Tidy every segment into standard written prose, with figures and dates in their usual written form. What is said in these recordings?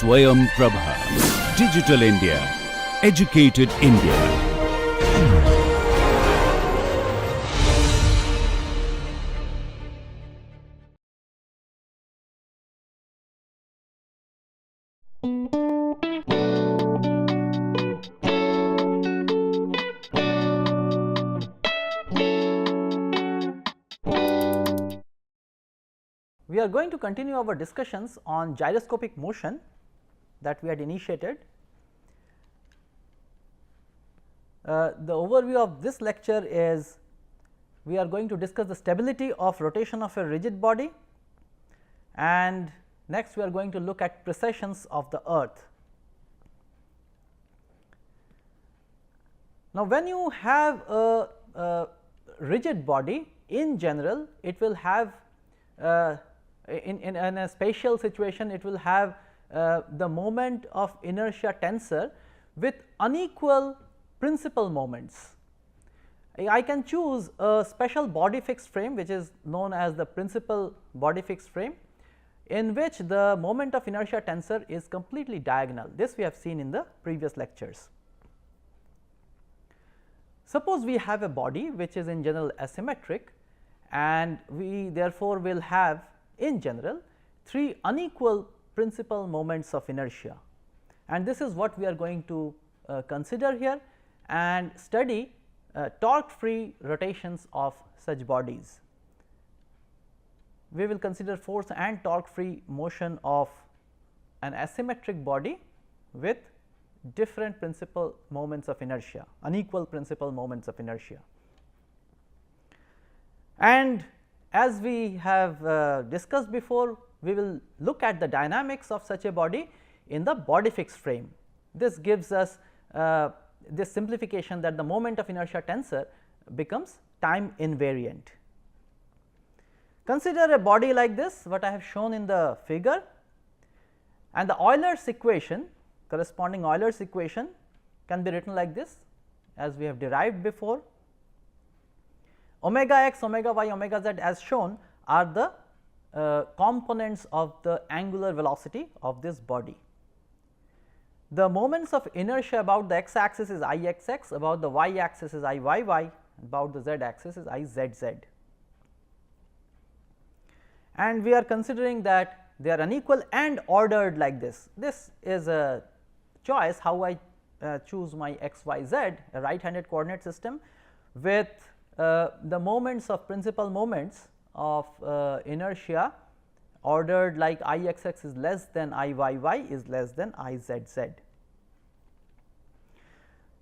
Swayam Prabha. Digital India. Educated India. We are going to continue our discussions on gyroscopic motion that we had initiated. The overview of this lecture is we are going to discuss the stability of rotation of a rigid body, and next we are going to look at precessions of the earth. Now, when you have a rigid body, in general it will have in a spatial situation, it will have the moment of inertia tensor with unequal principal moments. I can choose a special body fixed frame which is known as the principal body fixed frame, in which the moment of inertia tensor is completely diagonal. This we have seen in the previous lectures. Suppose we have a body which is in general asymmetric, and we therefore will have in general 3 unequal principal moments of inertia, and this is what we are going to consider here and study torque free rotations of such bodies. We will consider force and torque free motion of an asymmetric body with different principal moments of inertia, unequal principal moments of inertia. And as we have discussed before, we will look at the dynamics of such a body in the body fixed frame. This gives us this simplification that the moment of inertia tensor becomes time invariant. Consider a body like this, what I have shown in the figure, and the Euler's equation, corresponding Euler's equation can be written like this, as we have derived before. Omega x, omega y, omega z as shown are the components of the angular velocity of this body. The moments of inertia about the x axis is I x x, about the y axis is I y y, about the z axis is I z z. And we are considering that they are unequal and ordered like this. This is a choice how I choose my x y z, a right handed coordinate system with the moments of principal moments of inertia ordered like I x x is less than I y y is less than I z z.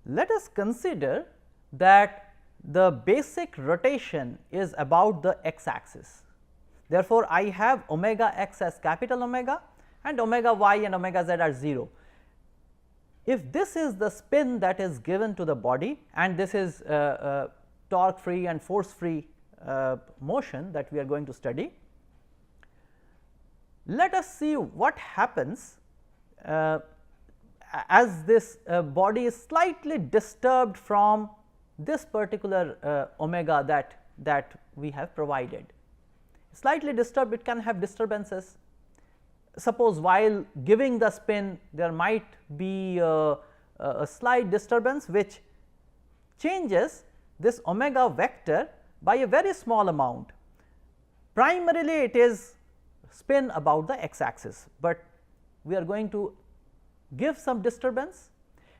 Let us consider that the basic rotation is about the x axis. Therefore, I have omega x as capital omega and omega y and omega z are 0. If this is the spin that is given to the body, and this is torque free and force free motion that we are going to study, let us see what happens as this body is slightly disturbed from this particular omega that we have provided. Slightly disturbed, it can have disturbances. Suppose while giving the spin there might be a slight disturbance which changes this omega vector by a very small amount. Primarily it is spin about the x axis, but we are going to give some disturbance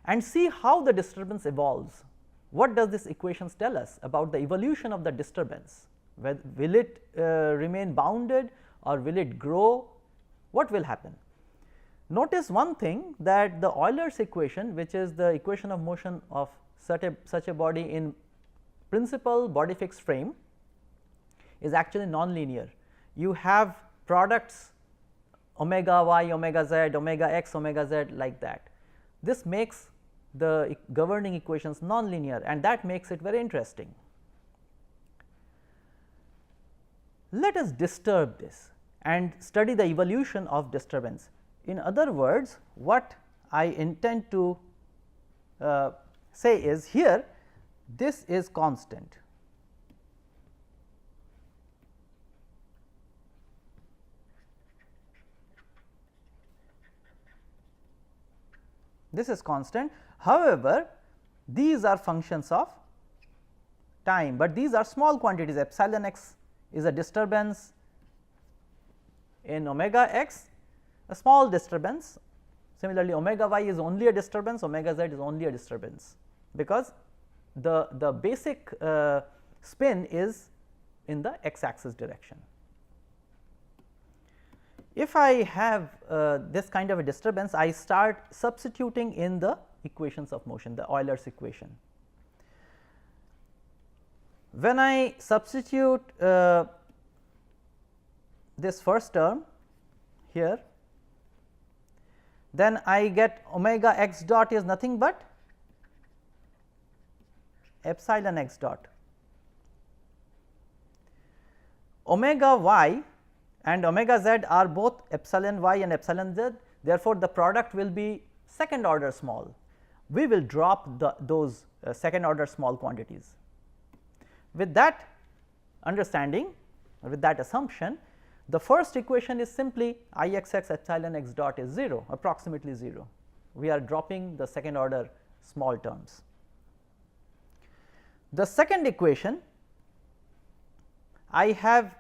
and see how the disturbance evolves. What does this equations tell us about the evolution of the disturbance? Will it remain bounded or will it grow? What will happen? Notice one thing, that the Euler's equation, which is the equation of motion of such a body in principal body fixed frame, is actually nonlinear. You have products omega y, omega z, omega x, omega z like that. This makes the governing equations nonlinear, and that makes it very interesting. Let us disturb this and study the evolution of disturbance. In other words, what I intend to say is, here this is constant, this is constant. However, these are functions of time, but these are small quantities. Epsilon x is a disturbance in omega x, a small disturbance. Similarly, omega y is only a disturbance, omega z is only a disturbance, because the basic spin is in the x axis direction. If I have this kind of a disturbance, I start substituting in the equations of motion, the Euler's equation. When I substitute this first term here, then I get omega x dot is nothing but epsilon x dot. Omega y and omega z are both epsilon y and epsilon z, therefore, the product will be second order small. We will drop those second order small quantities. With that understanding, with that assumption, the first equation is simply I x x epsilon x dot is 0, approximately 0. We are dropping the second order small terms. The second equation, I have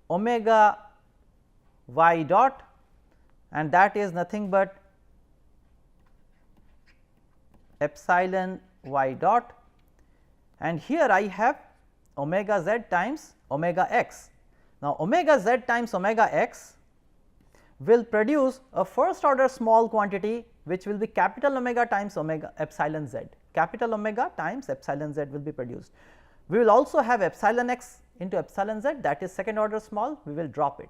omega y dot, and that is nothing but epsilon y dot, and here I have omega z times omega x. Now, omega z times omega x will produce a first order small quantity, which will be capital omega times omega epsilon z. Capital omega times epsilon z will be produced. We will also have epsilon x into epsilon z, that is second order small, we will drop it,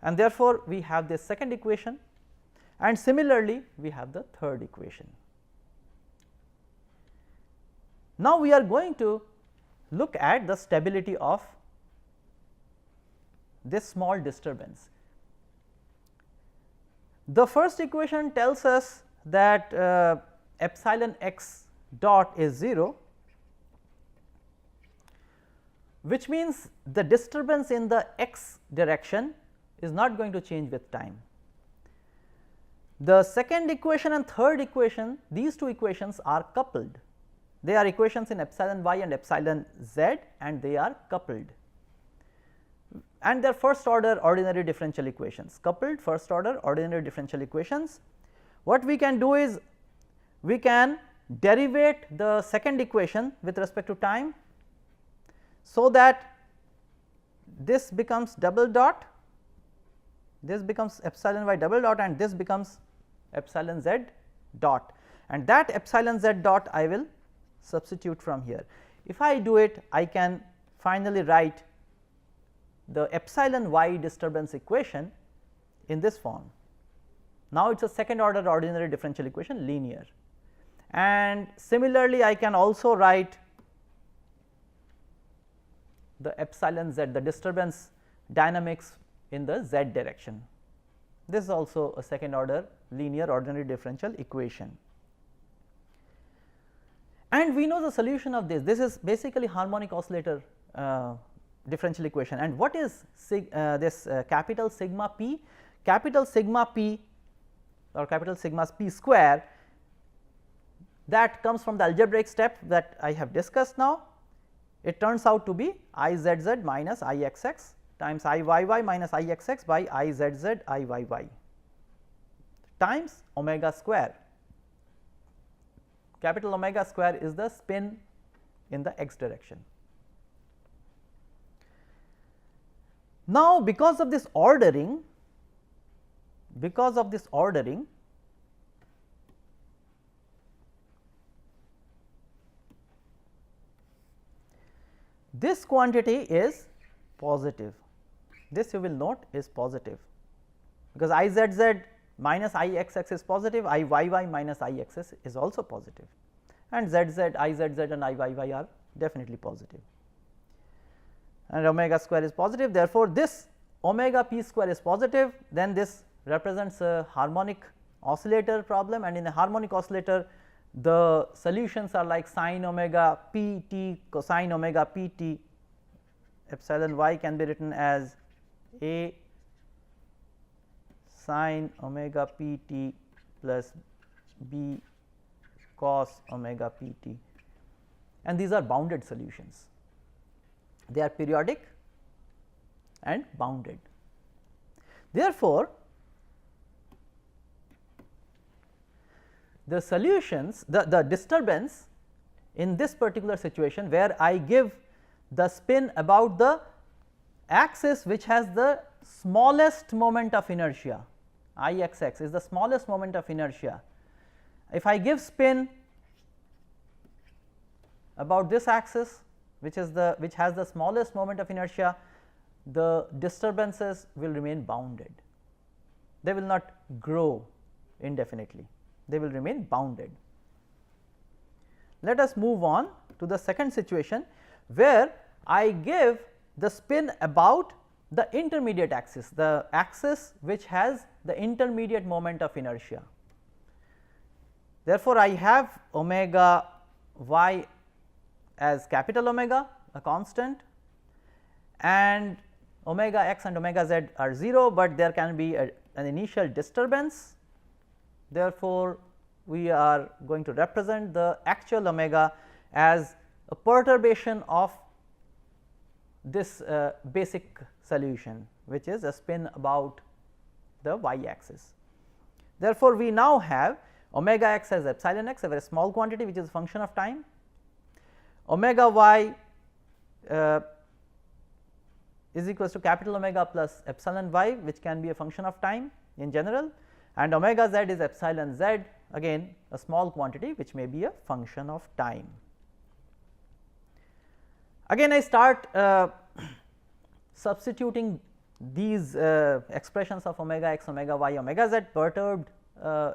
and therefore, we have this second equation, and similarly we have the third equation. Now, we are going to look at the stability of this small disturbance. The first equation tells us that epsilon x dot is 0, which means the disturbance in the x direction is not going to change with time. The second equation and third equation, these two equations are coupled. They are equations in epsilon y and epsilon z, and they are coupled, and they are first order ordinary differential equations, coupled first order ordinary differential equations. What we can do is, we can derivate the second equation with respect to time, so that this becomes double dot, this becomes epsilon y double dot, and this becomes epsilon z dot, and that epsilon z dot I will substitute from here. If I do it, I can finally write the epsilon y disturbance equation in this form. Now, it is a second order ordinary differential equation, linear, and similarly I can also write the epsilon z, the disturbance dynamics in the z direction. This is also a second order linear ordinary differential equation. And we know the solution of this. This is basically harmonic oscillator differential equation. And what is this capital sigma p? Capital sigma p or capital sigma p square, that comes from the algebraic step that I have discussed now. It turns out to be I z z minus I x x times I y y minus I x x by I z z I y y times omega square. Capital omega square is the spin in the x direction. Now, because of this ordering, this quantity is positive. This you will note is positive, because I z z minus I x x is positive, I y y minus I x s is also positive, and z z, I z z and I y y are definitely positive, and omega square is positive. Therefore, this omega p square is positive. Then this represents a harmonic oscillator problem, and in a harmonic oscillator the solutions are like sine omega p t, cosine omega p t. Epsilon y can be written as a sin omega p t plus b cos omega p t, and these are bounded solutions. They are periodic and bounded. Therefore, the solutions, the disturbance in this particular situation where I give the spin about the axis which has the smallest moment of inertia, I x x is the smallest moment of inertia. If I give spin about this axis which has the smallest moment of inertia, the disturbances will remain bounded. They will not grow indefinitely, they will remain bounded. Let us move on to the second situation where I give the spin about the intermediate axis, the axis which has the intermediate moment of inertia. Therefore, I have omega y as capital omega, a constant, and omega x and omega z are 0, but there can be an initial disturbance. Therefore, we are going to represent the actual omega as a perturbation of this basic solution, which is a spin about the y axis. Therefore, we now have omega x as epsilon x, a very small quantity which is a function of time, omega y is equals to capital omega plus epsilon y, which can be a function of time in general, and omega z is epsilon z, again a small quantity which may be a function of time. Again I start substituting these expressions of omega x, omega y, omega z perturbed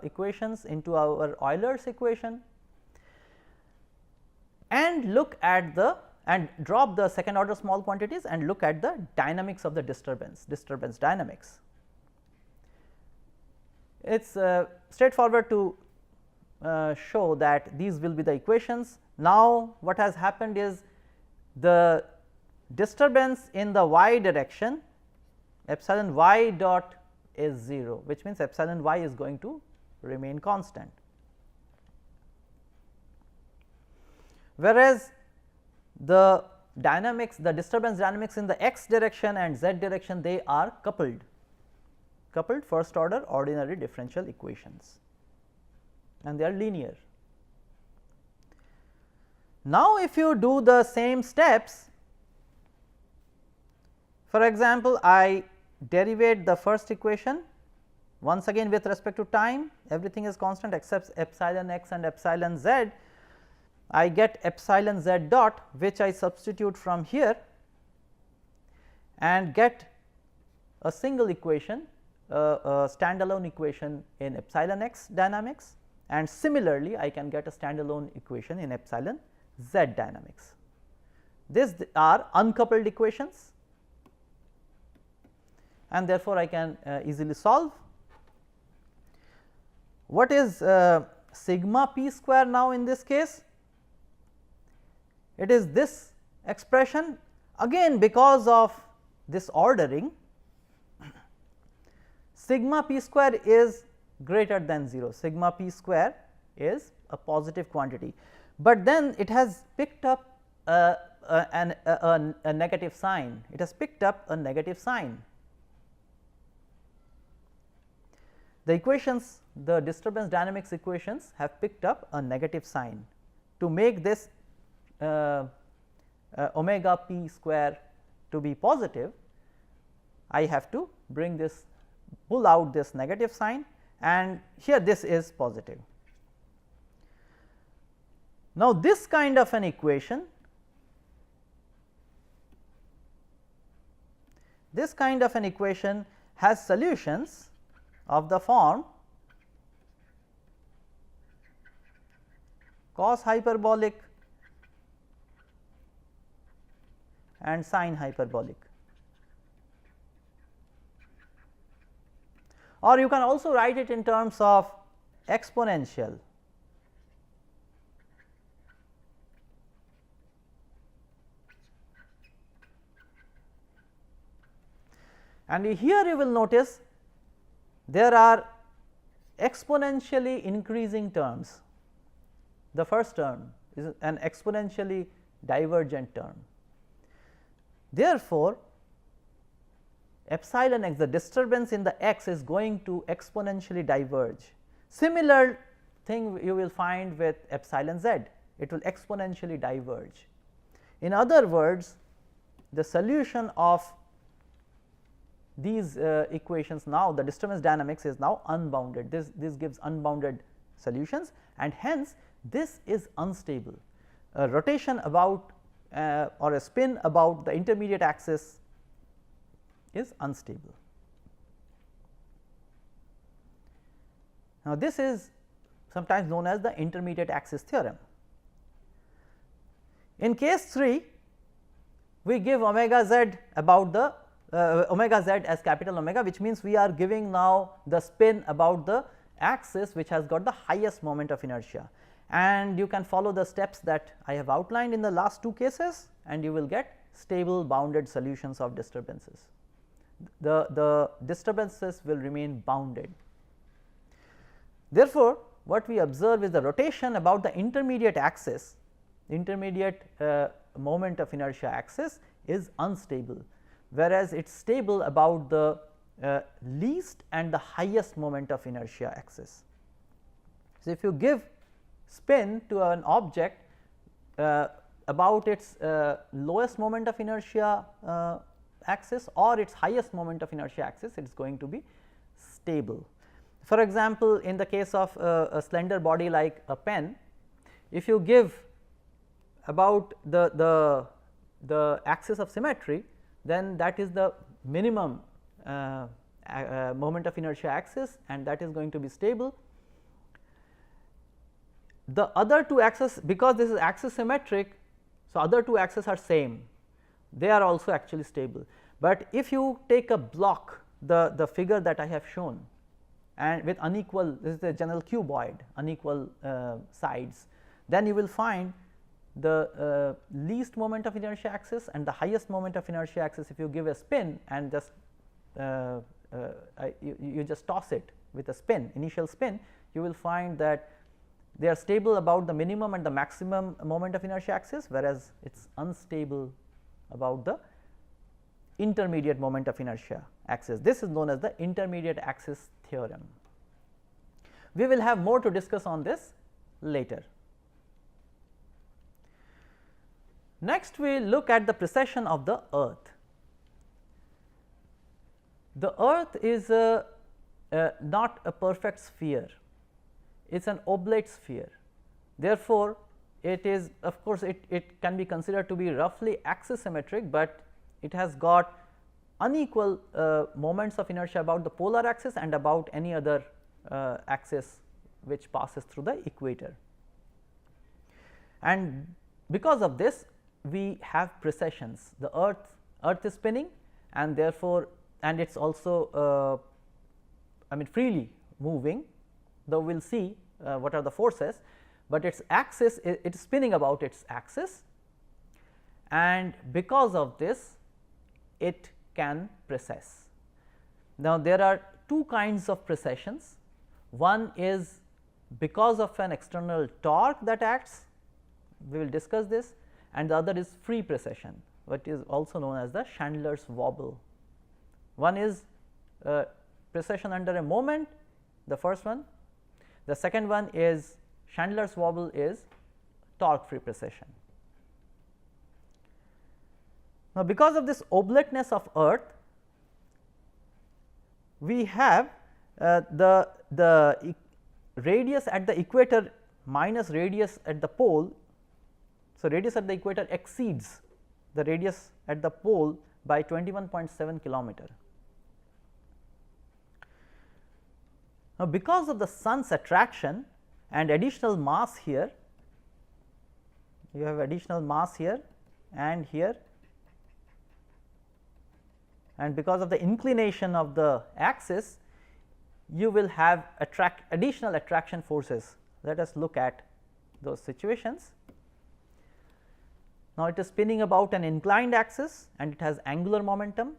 equations into our Euler's equation, and look at the drop the second order small quantities and look at the dynamics of the disturbance dynamics. It is straightforward to show that these will be the equations. Now, what has happened is the disturbance in the y direction, epsilon y dot is 0, which means epsilon y is going to remain constant, whereas the dynamics, the disturbance dynamics in the x direction and z direction, they are coupled first order ordinary differential equations, and they are linear. Now, if you do the same steps, for example, I derivate the first equation once again with respect to time, everything is constant except epsilon x and epsilon z. I get epsilon z dot, which I substitute from here and get a single equation, a standalone equation in epsilon x dynamics, and similarly I can get a standalone equation in epsilon z dynamics. These are uncoupled equations, and therefore, I can easily solve. What is sigma p square now in this case? It is this expression, again because of this ordering, sigma p square is greater than 0, sigma p square is a positive quantity, but then it has picked up a negative sign, it has picked up a negative sign. The equations, the disturbance dynamics equations have picked up a negative sign. To make this omega p square to be positive, I have to bring this, pull out this negative sign, and here this is positive. Now, this kind of an equation, has solutions of the form cos hyperbolic and sine hyperbolic, or you can also write it in terms of exponential. And here you will notice there are exponentially increasing terms. The first term is an exponentially divergent term. Therefore, epsilon x, the disturbance in the x, is going to exponentially diverge. Similar thing you will find with epsilon z, it will exponentially diverge. In other words, the solution of these equations, now the disturbance dynamics is now unbounded. This gives unbounded solutions, and hence this is unstable. A rotation about or a spin about the intermediate axis is unstable. Now, this is sometimes known as the intermediate axis theorem. In case 3, we give omega z about the omega z as capital omega, which means we are giving now the spin about the axis which has got the highest moment of inertia, and you can follow the steps that I have outlined in the last two cases, and you will get stable bounded solutions of disturbances. The disturbances will remain bounded. Therefore, what we observe is the rotation about the intermediate axis, intermediate moment of inertia axis is unstable, whereas it is stable about the least and the highest moment of inertia axis. So, if you give spin to an object about its lowest moment of inertia axis or its highest moment of inertia axis, it is going to be stable. For example, in the case of a slender body like a pen, if you give about the axis of symmetry, then that is the minimum moment of inertia axis, and that is going to be stable. The other two axes, because this is axis symmetric, so other two axes are same, they are also actually stable. But if you take a block, the figure that I have shown, and with unequal, this is the general cuboid, unequal sides, then you will find the least moment of inertia axis and the highest moment of inertia axis. If you give a spin and just you just toss it with a spin, initial spin, you will find that they are stable about the minimum and the maximum moment of inertia axis, whereas it is unstable about the intermediate moment of inertia axis. This is known as the intermediate axis theorem. We will have more to discuss on this later. Next, we look at the precession of the earth. The earth is not a perfect sphere, it is an oblate sphere. Therefore, it is, of course, it can be considered to be roughly axis symmetric, but it has got unequal moments of inertia about the polar axis and about any other axis which passes through the equator. And because of this, we have precessions. The earth is spinning, and therefore, and it is also freely moving, though we will see what are the forces, but its axis, it is spinning about its axis, and because of this it can precess. Now, there are two kinds of precessions. One is because of an external torque that acts, we will discuss this, and the other is free precession, what is also known as the Chandler's wobble. One is precession under a moment, the first one. The second one is Chandler's wobble, is torque free precession. Now, because of this oblateness of earth, we have the radius at the equator minus radius at the pole. So, radius at the equator exceeds the radius at the pole by 21.7 kilometer. Now, because of the sun's attraction and additional mass here, you have additional mass here and here, and because of the inclination of the axis, you will have additional attraction forces. Let us look at those situations. Now, it is spinning about an inclined axis and it has angular momentum.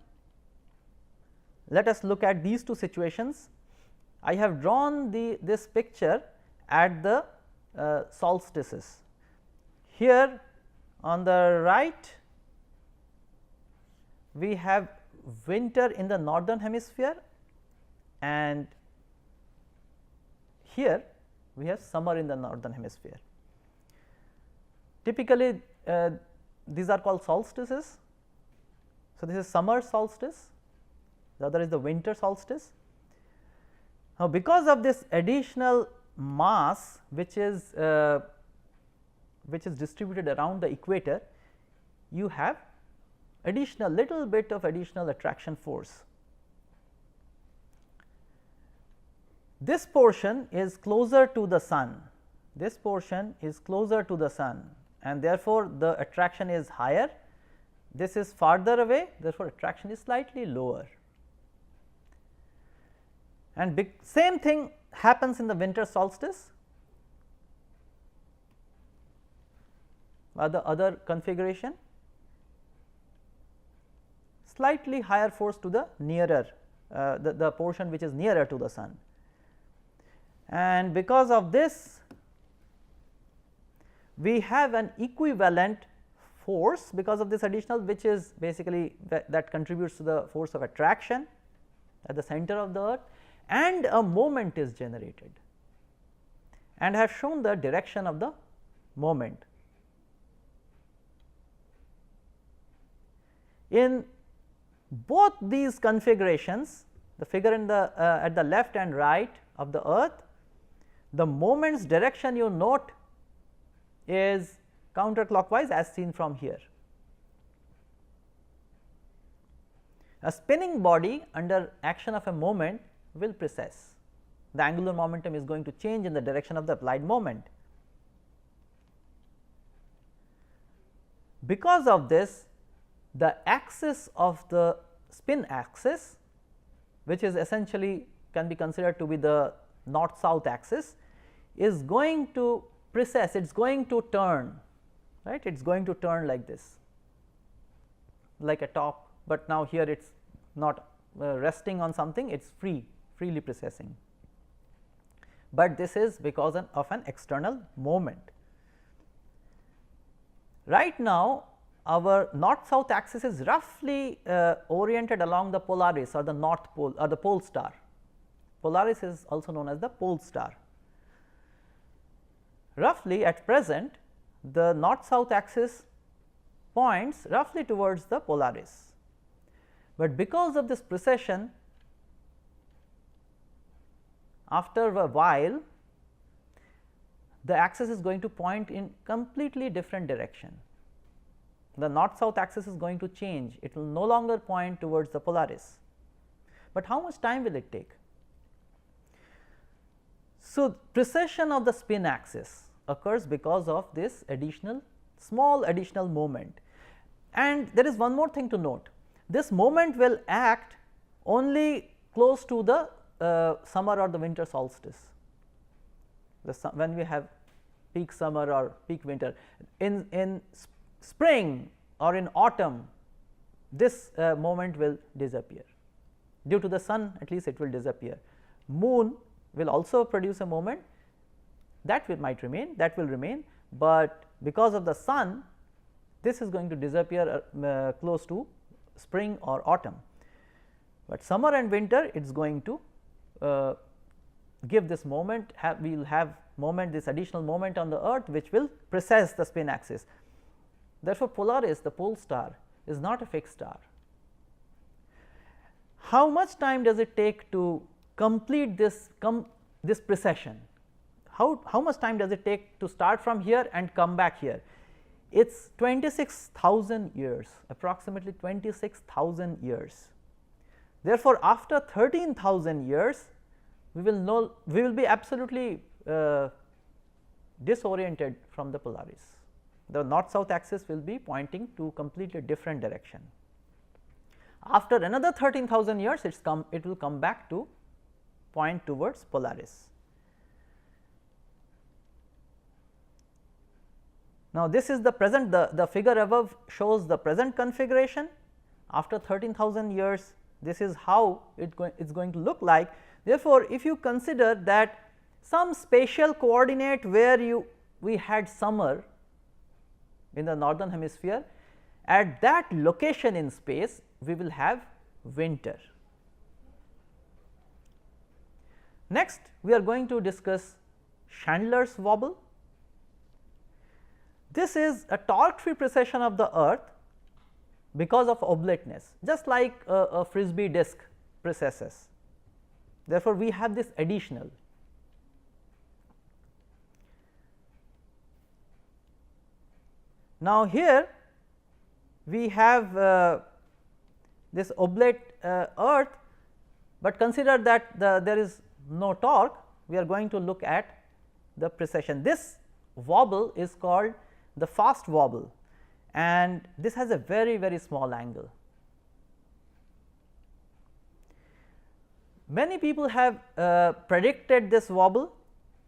Let us look at these two situations. I have drawn this picture at the solstices. Here on the right we have winter in the northern hemisphere, and here we have summer in the northern hemisphere. Typically these are called solstices. So, this is summer solstice, the other is the winter solstice. Now, because of this additional mass which is distributed around the equator, you have additional little bit of additional attraction force. This portion is closer to the sun, this portion is closer to the sun, and therefore, the attraction is higher. This is farther away, therefore, attraction is slightly lower. And same thing happens in the winter solstice. The other configuration, slightly higher force to the nearer the portion which is nearer to the sun. And because of this, we have an equivalent force because of this additional, which is basically that contributes to the force of attraction at the center of the earth, and a moment is generated, and I have shown the direction of the moment. In both these configurations, the figure in the at the left and right of the earth, the moment's direction you note is counterclockwise as seen from here. A spinning body under action of a moment will precess. The angular momentum is going to change in the direction of the applied moment. Because of this, the axis of the spin axis, which is essentially can be considered to be the north south axis, is going to precess, it is going to turn, right, it is going to turn like this, like a top, but now here it is not resting on something, it is freely precessing, but this is because of an external moment. Right now our north south axis is roughly oriented along the Polaris or the north pole or the pole star. Polaris is also known as the pole star. Roughly at present, the north south axis points roughly towards the Polaris, but because of this precession, after a while the axis is going to point in completely different direction. The north south axis is going to change, it will no longer point towards the Polaris, but how much time will it take? So, precession of the spin axis occurs because of this small additional moment, and there is one more thing to note. This moment will act only close to the summer or the winter solstice, when we have peak summer or peak winter. In spring or in autumn, this moment will disappear. Due to the sun, at least it will disappear. Moon will also produce a moment that will remain, but because of the sun, this is going to disappear close to spring or autumn. But summer and winter, it is going to give this moment, we will have this additional moment on the earth which will precess the spin axis. Therefore, Polaris, the pole star, is not a fixed star. How much time does it take to complete this precession? How much time does it take to start from here and come back here? It is 26,000 years, approximately 26,000 years. Therefore, after 13,000 years, we will be absolutely disoriented from the Polaris. The north south axis will be pointing to completely different direction. After another 13,000 years, it will come back to point towards Polaris. Now, this is the present, the figure above shows the present configuration. After 13,000 years, this is how it's going to look like. Therefore, if you consider that some spatial coordinate where we had summer in the northern hemisphere, at that location in space we will have winter. Next, we are going to discuss Chandler's wobble. This is a torque free precession of the earth because of oblateness, just like a Frisbee disc precesses. Therefore, we have this additional. Now, here we have this oblate earth, but consider that there is no torque. We are going to look at the precession. This wobble is called the fast wobble, and this has a very small angle. Many people have predicted this wobble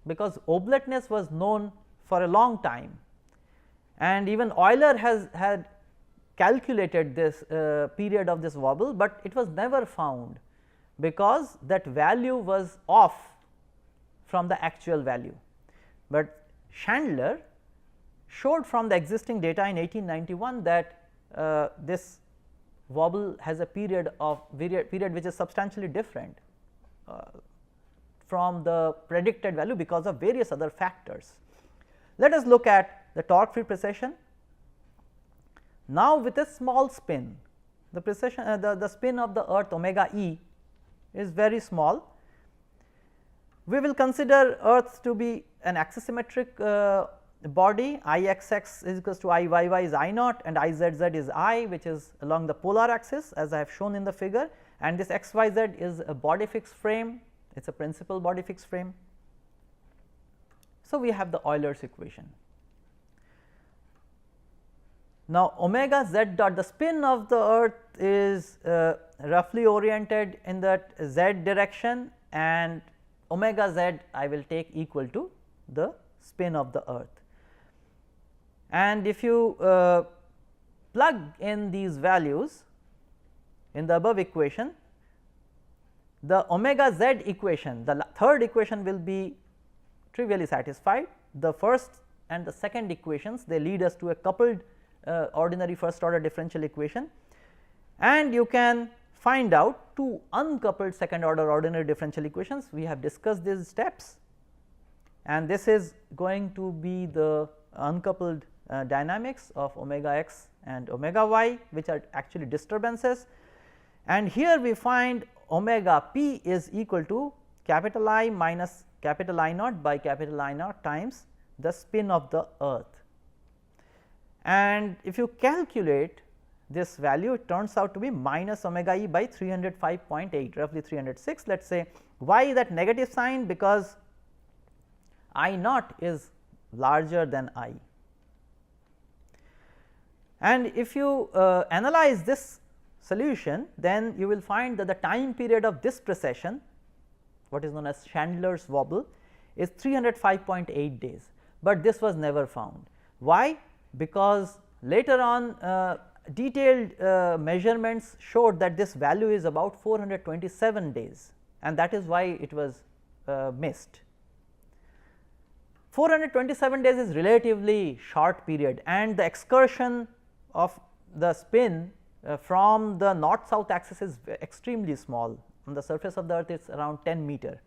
because oblateness was known for a long time, and even Euler had calculated this period of this wobble, but it was never found because that value was off from the actual value. But Chandler showed from the existing data in 1891 that this wobble has a period which is substantially different from the predicted value because of various other factors. Let us look at the torque free precession. Now, with a small spin, the precession the spin of the earth omega e is very small. We will consider earth to be an axisymmetric body. Ixx is equals to Iyy is I naught and Izz is I, which is along the polar axis as I have shown in the figure, and this xyz is a body fixed frame, it is a principal body fixed frame. So, we have the Euler's equation. Now, omega z dot, the spin of the earth is roughly oriented in that z direction, and omega z I will take equal to the spin of the earth. And if you plug in these values in the above equation, the omega z equation, the third equation will be trivially satisfied. The first and the second equations, they lead us to a coupled ordinary first order differential equation, and you can find out two uncoupled second order ordinary differential equations. We have discussed these steps, and this is going to be the uncoupled dynamics of omega x and omega y, which are actually disturbances. And here we find omega p is equal to capital I minus capital I naught by capital I naught times the spin of the earth. And if you calculate this value, it turns out to be minus omega e by 305.8, roughly 306. Let us say, why that negative sign? Because I naught is larger than I. And if you analyze this solution, then you will find that the time period of this precession, what is known as Chandler's wobble, is 305.8 days, but this was never found. Why? Because later on detailed measurements showed that this value is about 427 days, and that is why it was missed. 427 days is relatively short period, and the excursion of the spin from the north south axis is extremely small. On the surface of the earth it is around 10 meter,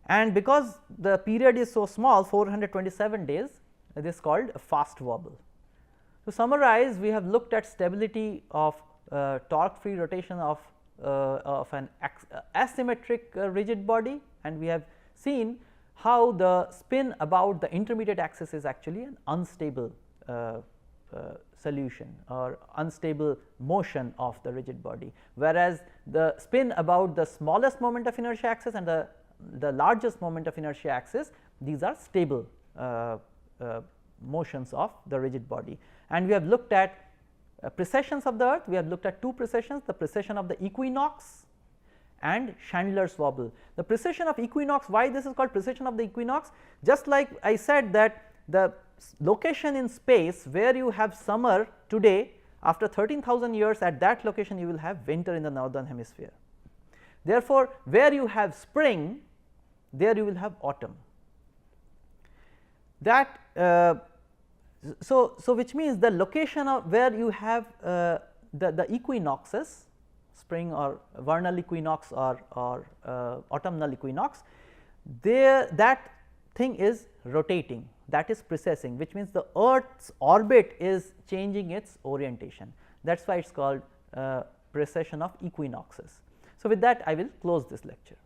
and because the period is so small, 427 days, this is called a fast wobble. To summarize, we have looked at stability of torque free rotation of an asymmetric rigid body, and we have seen how the spin about the intermediate axis is actually an unstable solution or unstable motion of the rigid body, whereas the spin about the smallest moment of inertia axis and the largest moment of inertia axis, these are stable motions of the rigid body. And we have looked at precessions of the earth. We have looked at two precessions, the precession of the equinox and Chandler's wobble. The precession of equinox, why this is called precession of the equinox? Just like I said that the location in space where you have summer today, After 13,000 years, at that location you will have winter in the northern hemisphere. Therefore, where you have spring, there you will have autumn. That so which means the location of where you have the equinoxes, spring or vernal equinox or autumnal equinox, there that thing is rotating, that is precessing, which means the Earth's orbit is changing its orientation. That is why it is called precession of equinoxes. So, with that I will close this lecture.